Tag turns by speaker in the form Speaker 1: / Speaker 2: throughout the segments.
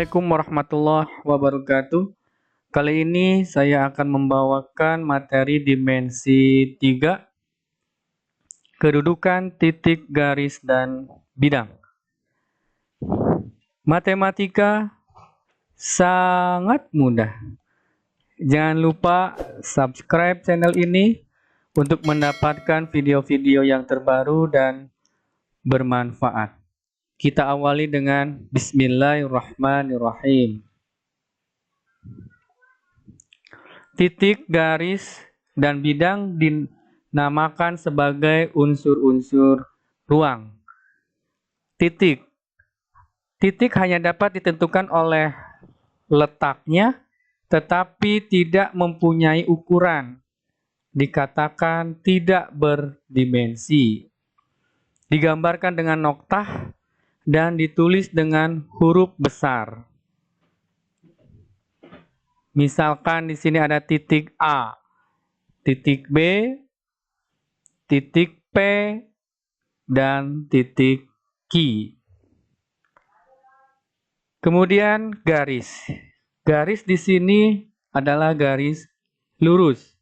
Speaker 1: Assalamualaikum warahmatullahi wabarakatuh. Kali ini saya akan membawakan materi dimensi 3, kedudukan titik, garis, dan bidang. Matematika sangat mudah. Jangan lupa subscribe channel ini untuk mendapatkan video-video yang terbaru dan bermanfaat. Kita awali dengan Bismillahirrahmanirrahim. Titik, garis, dan bidang dinamakan sebagai unsur-unsur ruang. Titik. Titik hanya dapat ditentukan oleh letaknya, tetapi tidak mempunyai ukuran. Dikatakan tidak berdimensi. Digambarkan dengan noktah dan ditulis dengan huruf besar. Misalkan di sini ada titik A, titik B, titik P, dan titik Q. Kemudian garis. Garis di sini adalah garis lurus,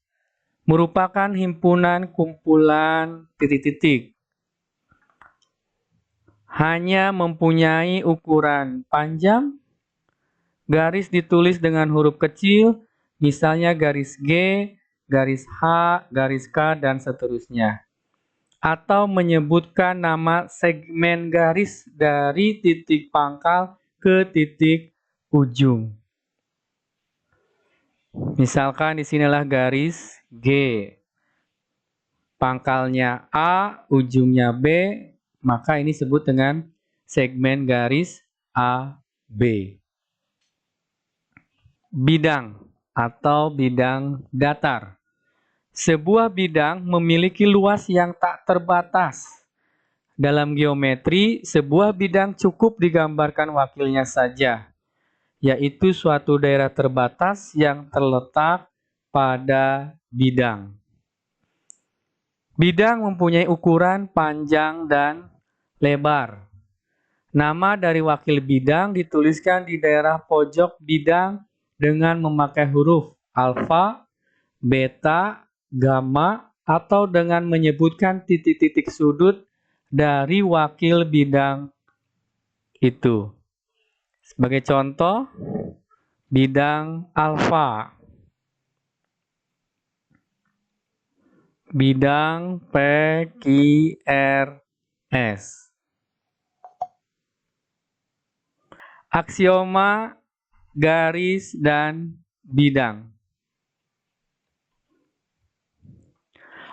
Speaker 1: merupakan himpunan kumpulan titik-titik. Hanya mempunyai ukuran panjang. Garis ditulis dengan huruf kecil, misalnya garis G, garis H, garis K, dan seterusnya. Atau menyebutkan nama segmen garis dari titik pangkal ke titik ujung. Misalkan di sinilah garis G. Pangkalnya A, ujungnya B, maka ini disebut dengan segmen garis AB. Bidang atau bidang datar. Sebuah bidang memiliki luas yang tak terbatas. Dalam geometri, sebuah bidang cukup digambarkan wakilnya saja, yaitu suatu daerah terbatas yang terletak pada bidang. Bidang mempunyai ukuran panjang dan lebar. Nama dari wakil bidang dituliskan di daerah pojok bidang dengan memakai huruf alfa, beta, gamma, atau dengan menyebutkan titik-titik sudut dari wakil bidang itu. Sebagai contoh, bidang alfa, bidang PQRS. Aksioma, garis, dan bidang.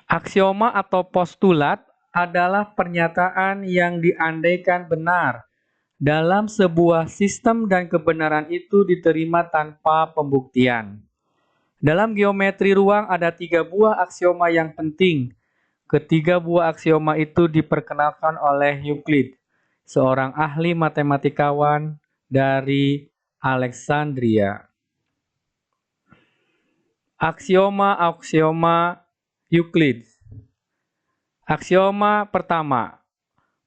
Speaker 1: Aksioma atau postulat adalah pernyataan yang diandaikan benar dalam sebuah sistem dan kebenaran itu diterima tanpa pembuktian. Dalam geometri ruang ada 3 buah aksioma yang penting. Ketiga buah aksioma itu diperkenalkan oleh Euclid, seorang ahli matematikawan dari Alexandria. Aksioma Euclid. Aksioma pertama,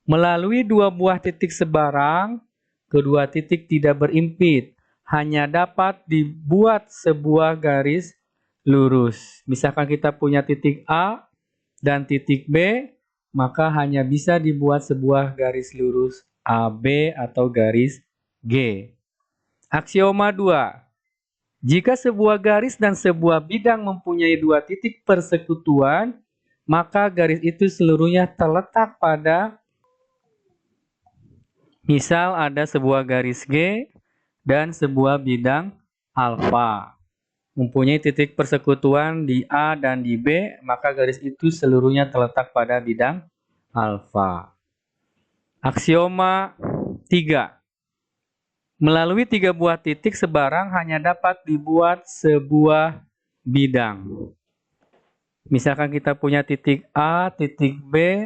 Speaker 1: melalui 2 buah titik sebarang, kedua titik tidak berimpit, hanya dapat dibuat sebuah garis lurus. Misalkan kita punya titik A dan titik B, maka hanya bisa dibuat sebuah garis lurus AB atau garis G. Aksioma 2. Jika sebuah garis dan sebuah bidang mempunyai 2 titik persekutuan, maka garis itu seluruhnya terletak pada, misal ada sebuah garis G dan sebuah bidang alfa. Mempunyai titik persekutuan di A dan di B, maka garis itu seluruhnya terletak pada bidang alfa. Aksioma 3. Melalui 3 buah titik sebarang hanya dapat dibuat sebuah bidang. Misalkan kita punya titik A, titik B,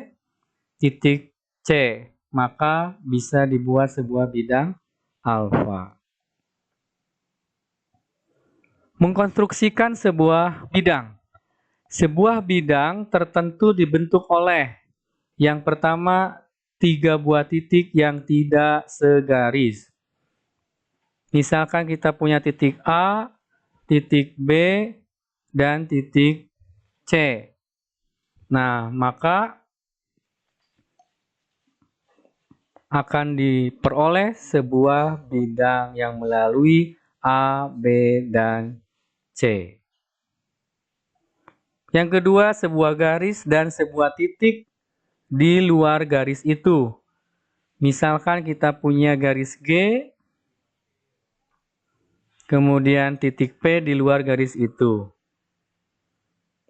Speaker 1: titik C, maka bisa dibuat sebuah bidang alfa. Mengkonstruksikan sebuah bidang. Sebuah bidang tertentu dibentuk oleh yang pertama 3 buah titik yang tidak segaris. Misalkan kita punya titik A, titik B, dan titik C. Nah, maka akan diperoleh sebuah bidang yang melalui A, B, dan C. Yang kedua, sebuah garis dan sebuah titik di luar garis itu. Misalkan kita punya garis G, kemudian titik P di luar garis itu.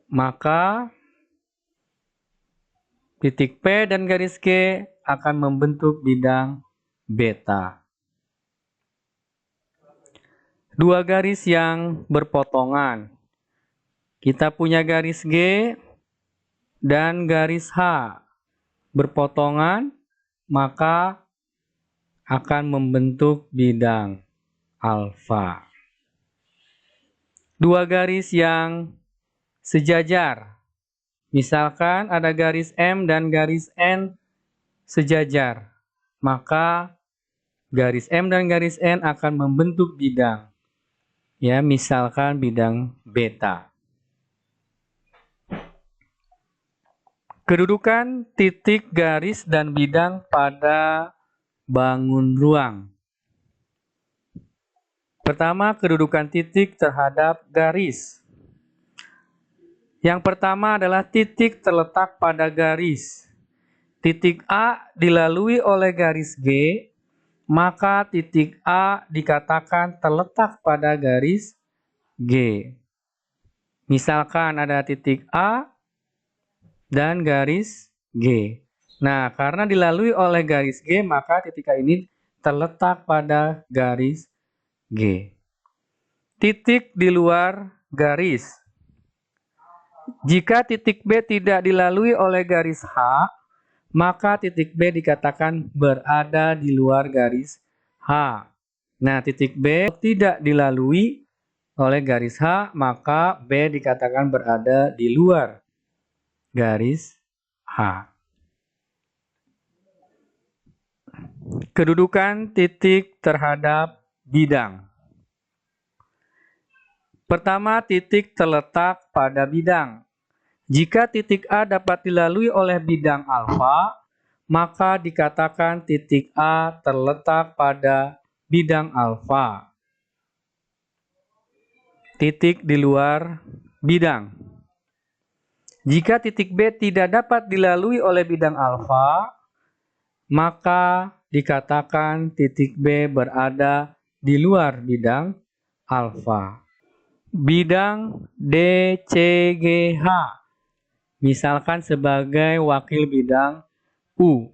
Speaker 1: Maka titik P dan garis G akan membentuk bidang beta. Dua garis yang berpotongan. Kita punya garis G dan garis H berpotongan, maka akan membentuk bidang alfa. Dua garis yang sejajar. Misalkan ada garis M dan garis N sejajar, maka garis M dan garis N akan membentuk bidang. Ya, misalkan bidang beta. Kedudukan titik, garis, dan bidang pada bangun ruang. Pertama, kedudukan titik terhadap garis. Yang pertama adalah titik terletak pada garis. Titik A dilalui oleh garis G, maka titik A dikatakan terletak pada garis G. Misalkan ada titik A dan garis G. Nah, karena dilalui oleh garis G, maka titik A ini terletak pada garis G. Titik di luar garis. Jika titik B tidak dilalui oleh garis H, maka titik B dikatakan berada di luar garis H. Nah, titik B tidak dilalui oleh garis H, maka B dikatakan berada di luar garis H. Kedudukan titik terhadap bidang. Pertama, titik terletak pada bidang. Jika titik A dapat dilalui oleh bidang alfa, maka dikatakan titik A terletak pada bidang alfa. Titik di luar bidang. Jika titik B tidak dapat dilalui oleh bidang alfa, maka dikatakan titik B berada di luar bidang alfa. Bidang DCGH, misalkan sebagai wakil bidang U,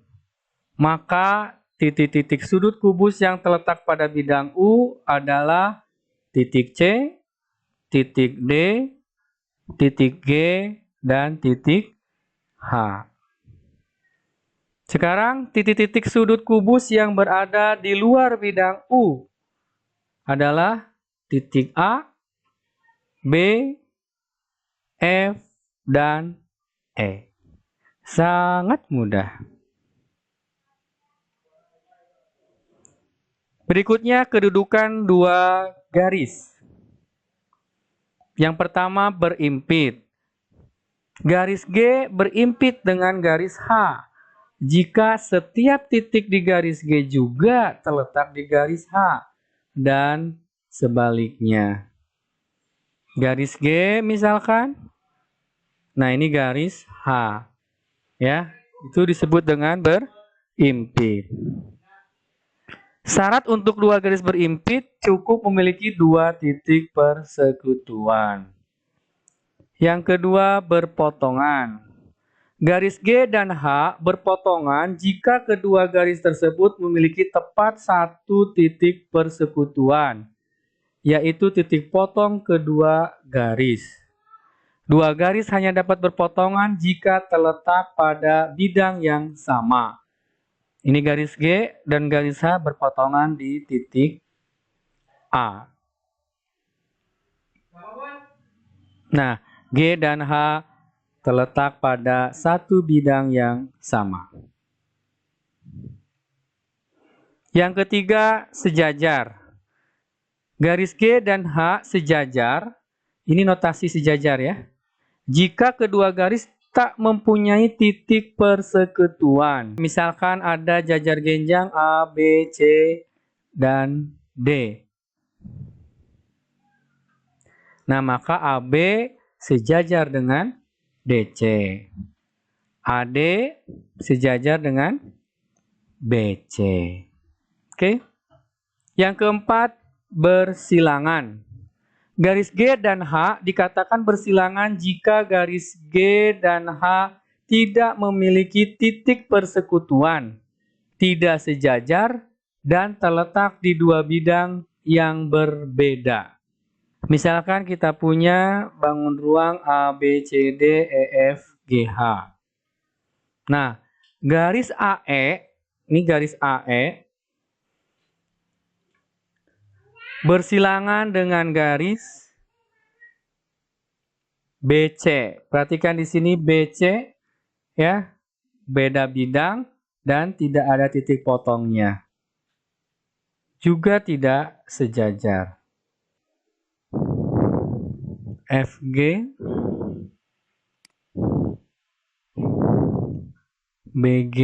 Speaker 1: maka titik-titik sudut kubus yang terletak pada bidang U adalah titik C, titik D, titik G, dan titik H. Sekarang titik-titik sudut kubus yang berada di luar bidang U adalah titik A, B, F, dan E. Sangat mudah. Berikutnya kedudukan dua garis. Yang pertama berimpit. Garis G berimpit dengan garis H. Jika setiap titik di garis G juga terletak di garis H. Dan sebaliknya. Garis G misalkan. Nah, ini garis H. Ya, itu disebut dengan berimpit. Syarat untuk dua garis berimpit cukup memiliki dua titik persekutuan. Yang kedua, berpotongan. Garis G dan H berpotongan jika kedua garis tersebut memiliki tepat satu titik persekutuan, yaitu titik potong kedua garis. Dua garis hanya dapat berpotongan jika terletak pada bidang yang sama. Ini garis G dan garis H berpotongan di titik A. Nah, G dan H terletak pada satu bidang yang sama. Yang ketiga, sejajar. Garis G dan H sejajar. Ini notasi sejajar ya. Jika kedua garis tak mempunyai titik persekutuan. Misalkan ada jajar genjang A, B, C, dan D. Nah, maka AB sejajar dengan DC. AD sejajar dengan BC. Oke. Yang keempat, bersilangan. Garis G dan H dikatakan bersilangan jika garis G dan H tidak memiliki titik persekutuan, tidak sejajar, dan terletak di dua bidang yang berbeda. Misalkan kita punya bangun ruang A, B, C, D, E, F, G, H. Nah, garis AE, ini garis AE, bersilangan dengan garis BC. Perhatikan di sini BC ya, beda bidang dan tidak ada titik potongnya. Juga tidak sejajar. FG, BG,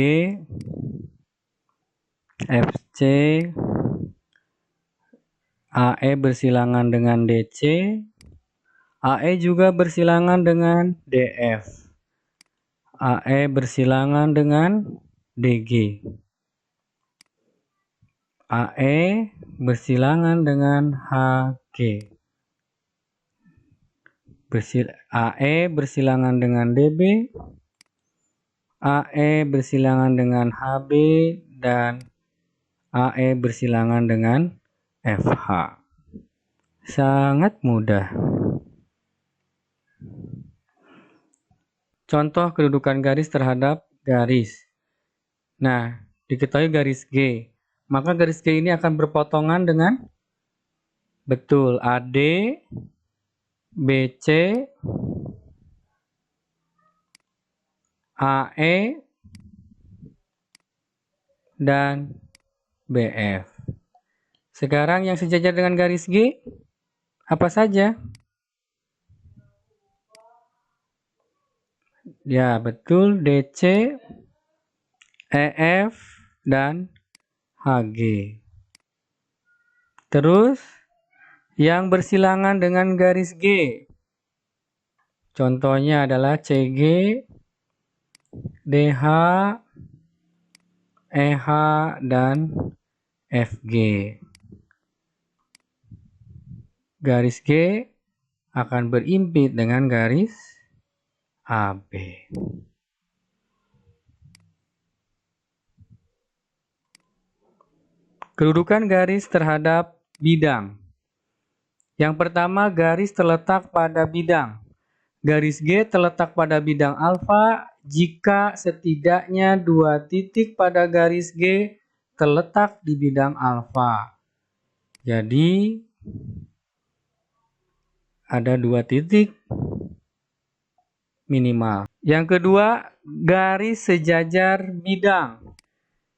Speaker 1: FC, AE bersilangan dengan DC, AE juga bersilangan dengan DF. AE bersilangan dengan DG. AE bersilangan dengan HG. AE bersilangan dengan DB. AE bersilangan dengan HB dan AE bersilangan dengan FH. Sangat mudah. Contoh kedudukan garis terhadap garis. Nah, diketahui garis G. Maka garis G ini akan berpotongan dengan betul AD, BC, AE, dan BF. Sekarang yang sejajar dengan garis G, apa saja? Ya, betul, DC, EF, dan HG. Terus, yang bersilangan dengan garis G. Contohnya adalah CG, DH, EH, dan FG. Garis G akan berimpit dengan garis AB. Kedudukan garis terhadap bidang. Yang pertama, garis terletak pada bidang. Garis G terletak pada bidang alfa jika setidaknya dua titik pada garis G terletak di bidang alfa. Jadi, ada dua titik minimal. Yang kedua, garis sejajar bidang.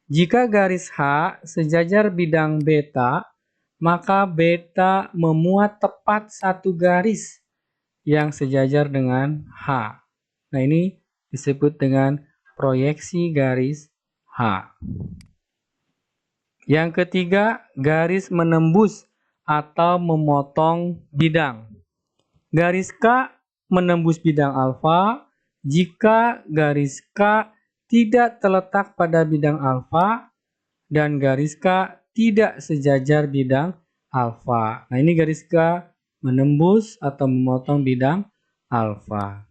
Speaker 1: Jika garis H sejajar bidang beta, maka beta memuat tepat satu garis yang sejajar dengan H. Nah, ini disebut dengan proyeksi garis H. Yang ketiga, garis menembus atau memotong bidang. Garis K menembus bidang alfa jika garis K tidak terletak pada bidang alfa dan garis K tidak sejajar bidang alfa. Nah, ini garis K menembus atau memotong bidang alfa.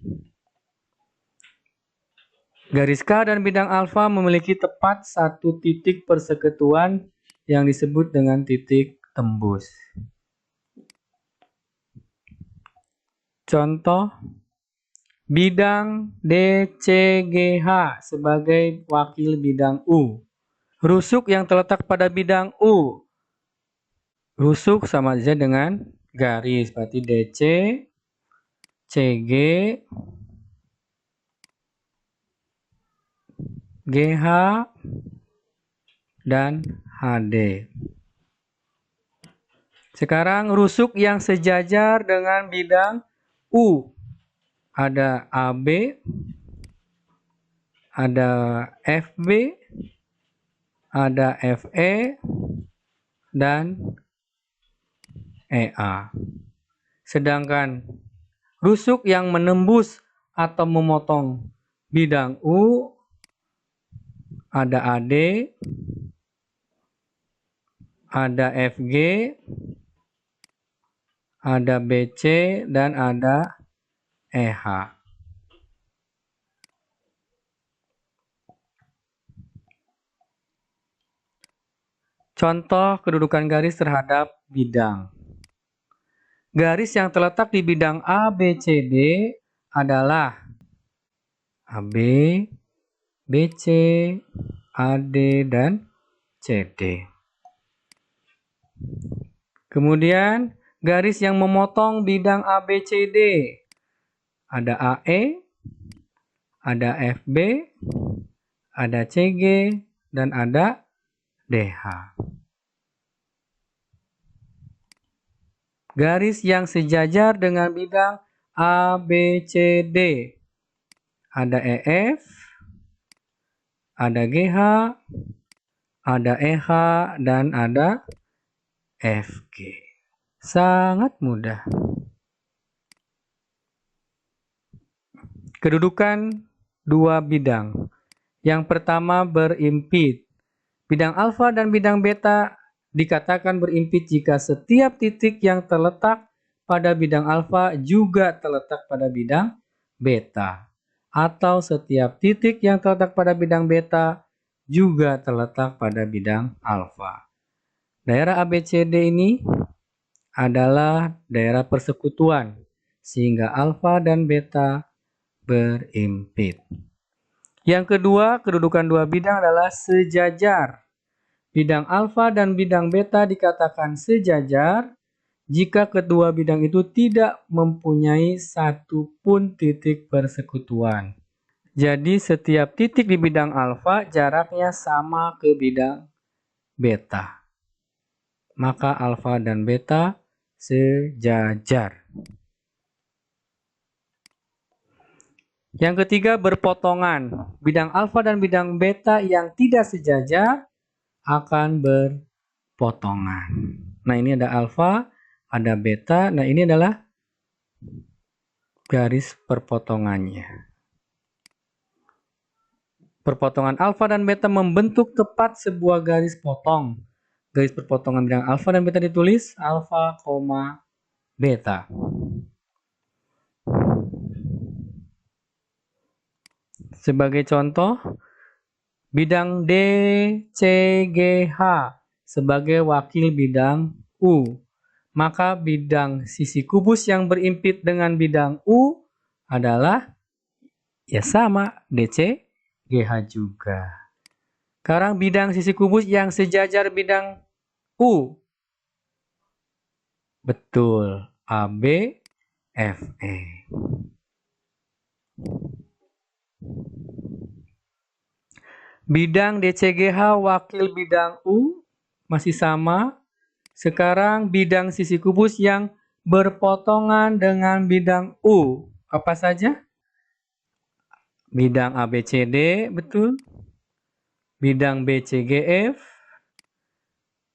Speaker 1: Garis K dan bidang alfa memiliki tepat satu titik persekutuan yang disebut dengan titik tembus. Contoh, bidang DCGH sebagai wakil bidang U. Rusuk yang terletak pada bidang U. Rusuk sama saja dengan garis, berarti DC, CG, GH, dan HD. Sekarang rusuk yang sejajar dengan bidang U. Ada AB, ada FB, ada FE, dan EA. Sedangkan rusuk yang menembus atau memotong bidang U ada AD, ada FG, ada BC, dan ada EH. Contoh kedudukan garis terhadap bidang. Garis yang terletak di bidang ABCD adalah AB, BC, AD, dan CD. Kemudian garis yang memotong bidang ABCD ada AE, ada FB, ada CG, dan ada DH. Garis yang sejajar dengan bidang ABCD ada EF, ada GH, ada EH, dan ada FG. Sangat mudah. Kedudukan dua bidang. Yang pertama berimpit. Bidang alfa dan bidang beta dikatakan berimpit jika setiap titik yang terletak pada bidang alfa juga terletak pada bidang beta. Atau setiap titik yang terletak pada bidang beta juga terletak pada bidang alfa. Daerah ABCD ini adalah daerah persekutuan, sehingga alfa dan beta berimpit. Yang kedua, kedudukan dua bidang adalah sejajar. Bidang alfa dan bidang beta dikatakan sejajar jika kedua bidang itu tidak mempunyai satu pun titik persekutuan. Jadi setiap titik di bidang alfa jaraknya sama ke bidang beta. Maka alfa dan beta sejajar. Yang ketiga berpotongan. Bidang alfa dan bidang beta yang tidak sejajar akan berpotongan. Nah, ini ada alfa, ada beta. Nah, ini adalah garis perpotongannya. Perpotongan alfa dan beta membentuk tepat sebuah garis potong. Garis perpotongan bidang alfa dan beta ditulis alfa, beta. Sebagai contoh, bidang DCGH sebagai wakil bidang U. Maka bidang sisi kubus yang berimpit dengan bidang U adalah ya sama DCGH juga. Sekarang bidang sisi kubus yang sejajar bidang U. Betul, AB, FE. Bidang DCGH wakil bidang U masih sama. Sekarang bidang sisi kubus yang berpotongan dengan bidang U. Apa saja? Bidang ABCD, betul. Bidang BCGF,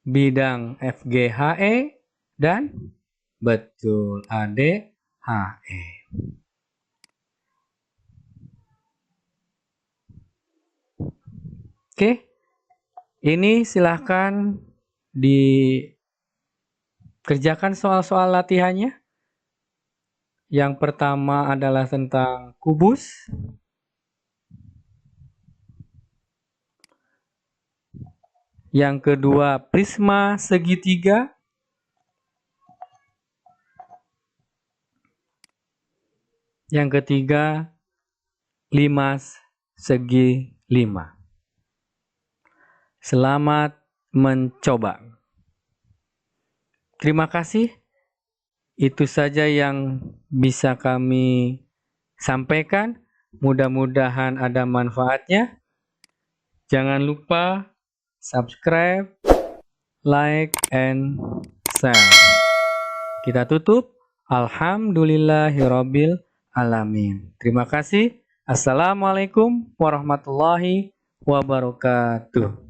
Speaker 1: bidang FGHE, dan betul ADHE. Oke, ini silahkan dikerjakan soal-soal latihannya. Yang pertama adalah tentang kubus. Yang kedua, prisma segitiga. Yang ketiga, limas segi 5. Selamat mencoba. Terima kasih. Itu saja yang bisa kami sampaikan. Mudah-mudahan ada manfaatnya. Jangan lupa subscribe, like, and share. Kita tutup. Alhamdulillahirabbil alamin. Terima kasih. Assalamualaikum warahmatullahi wabarakatuh.